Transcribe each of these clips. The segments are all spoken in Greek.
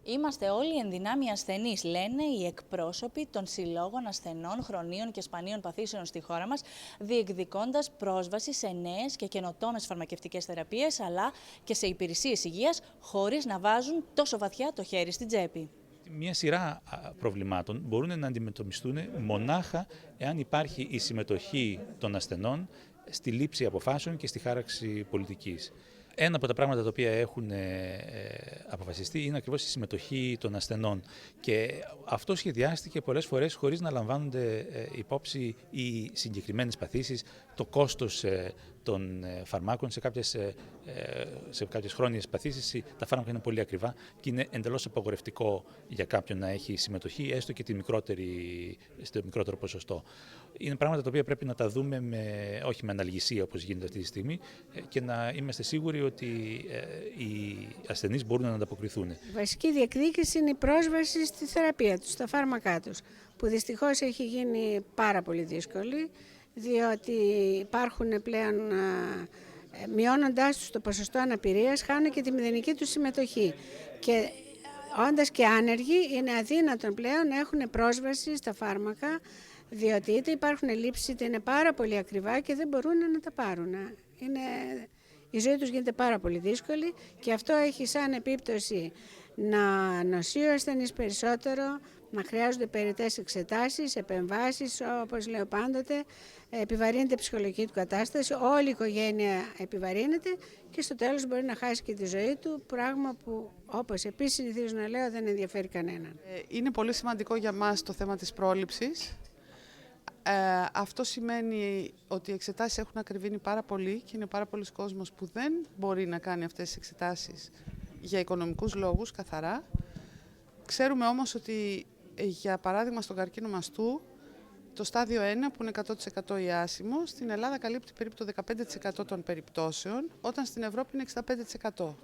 Είμαστε όλοι εν δυνάμει ασθενείς, λένε οι εκπρόσωποι των συλλόγων ασθενών χρονίων και σπανίων παθήσεων στη χώρα μας, διεκδικώντας πρόσβαση σε νέες και καινοτόμες φαρμακευτικές θεραπείες, αλλά και σε υπηρεσίες υγείας, χωρίς να βάζουν τόσο βαθιά το χέρι στην τσέπη. Μια σειρά προβλημάτων μπορούν να αντιμετωπιστούν μονάχα εάν υπάρχει η συμμετοχή των ασθενών στη λήψη αποφάσεων και στη χάραξη πολιτικής. Ένα από τα πράγματα τα οποία έχουν αποφασιστεί είναι ακριβώς η συμμετοχή των ασθενών και αυτό σχεδιάστηκε πολλές φορές χωρίς να λαμβάνονται υπόψη οι συγκεκριμένες παθήσεις, το κόστος των φαρμάκων. Σε κάποιες χρόνιες παθήσεις τα φάρμακα είναι πολύ ακριβά και είναι εντελώς απαγορευτικό για κάποιον να έχει συμμετοχή, έστω και στο μικρότερο ποσοστό. Είναι πράγματα τα οποία πρέπει να τα δούμε όχι με αναλγησία όπως γίνεται αυτή τη στιγμή και να είμαστε σίγουροι ότι οι ασθενείς μπορούν να ανταποκριθούν. Η βασική διεκδίκηση είναι η πρόσβαση στη θεραπεία τους, στα φάρμακά τους, που δυστυχώς έχει γίνει πάρα πολύ δύσκολη, διότι υπάρχουν πλέον, μειώνοντάς τους το ποσοστό αναπηρίας, χάνουν και τη μηδενική τους συμμετοχή. Και όντας και άνεργοι, είναι αδύνατον πλέον να έχουν πρόσβαση στα φάρμακα, διότι είτε υπάρχουν ελλείψεις, είτε είναι πάρα πολύ ακριβά και δεν μπορούν να τα πάρουν. Η ζωή τους γίνεται πάρα πολύ δύσκολη και αυτό έχει σαν επίπτωση να νοσεί ο ασθενής περισσότερο, να χρειάζονται περιττές εξετάσεις, επεμβάσεις, όπως λέω πάντοτε, επιβαρύνεται η ψυχολογική του κατάσταση, όλη η οικογένεια επιβαρύνεται και στο τέλος μπορεί να χάσει και τη ζωή του, πράγμα που, όπως επίσης συνηθίζω να λέω, δεν ενδιαφέρει κανέναν. Είναι πολύ σημαντικό για μας το θέμα της πρόληψης. Αυτό σημαίνει ότι οι εξετάσεις έχουν ακριβήνει πάρα πολύ και είναι πάρα πολλοί κόσμος που δεν μπορεί να κάνει αυτές τις εξετάσεις για οικονομικούς λόγους καθαρά. Ξέρουμε όμως ότι, για παράδειγμα, στον καρκίνο μαστού, το στάδιο 1, που είναι 100% ιάσιμο, στην Ελλάδα καλύπτει περίπου το 15% των περιπτώσεων, όταν στην Ευρώπη είναι 65%.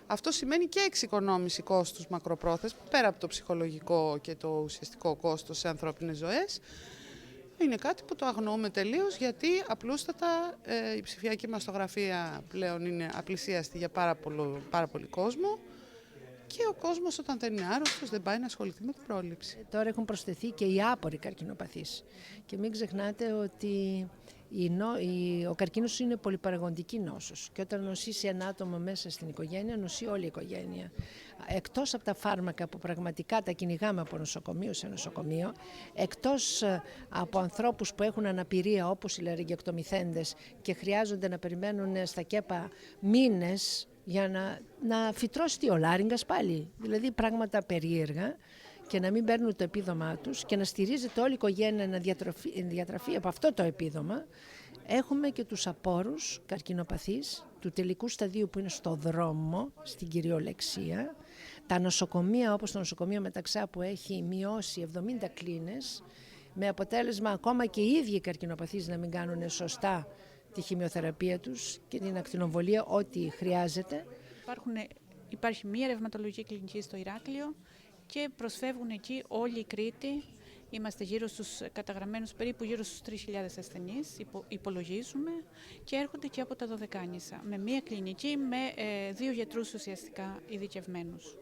Αυτό σημαίνει και εξοικονόμηση κόστους μακροπρόθεσμα, πέρα από το ψυχολογικό και το ουσιαστικό κόστος σε ανθρώπινες ζωές. Είναι κάτι που το αγνοούμε τελείως, γιατί απλούστατα η ψηφιακή μαστογραφία πλέον είναι απλησίαστη για πάρα πολύ κόσμο και ο κόσμος, όταν δεν είναι άρρωστος, δεν πάει να ασχοληθεί με την πρόληψη. Τώρα έχουν προσθεθεί και οι άποροι καρκινοπαθείς και μην ξεχνάτε ότι ο καρκίνος είναι πολυπαραγοντική νόσος και όταν νοσήσει ένα άτομο μέσα στην οικογένεια, νοσεί όλη η οικογένεια. Εκτός από τα φάρμακα που πραγματικά τα κυνηγάμε από νοσοκομείο σε νοσοκομείο, εκτός από ανθρώπους που έχουν αναπηρία όπως οι λαρυγγεκτομηθέντες και χρειάζονται να περιμένουν στα ΚΕΠΑ μήνες για να φυτρώσει ο λάριγγας πάλι, δηλαδή πράγματα περίεργα, και να μην παίρνουν το επίδομά τους και να στηρίζεται όλη η οικογένεια να διατραφεί από αυτό το επίδομα. Έχουμε και τους απόρους καρκινοπαθείς του τελικού σταδίου που είναι στο δρόμο, στην κυριολεξία. Τα νοσοκομεία, όπως το νοσοκομείο Μεταξά, που έχει μειώσει 70 κλίνες, με αποτέλεσμα ακόμα και οι ίδιοι καρκινοπαθείς να μην κάνουν σωστά τη χημειοθεραπεία τους και την ακτινοβολία, ό,τι χρειάζεται. Υπάρχει μία ρευματολογική κλινική στο Ηράκλειο και προσφεύγουν εκεί όλη η Κρήτη. Είμαστε καταγραμμένους περίπου γύρω στους 3.000 ασθενείς, υπολογίζουμε, και έρχονται και από τα Δωδεκάνησα, με μία κλινική, με 2 γιατρούς ουσιαστικά ειδικευμένους.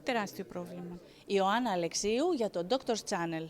Τεράστιο πρόβλημα. Ιωάννα Αλεξίου για το Doctor's Channel.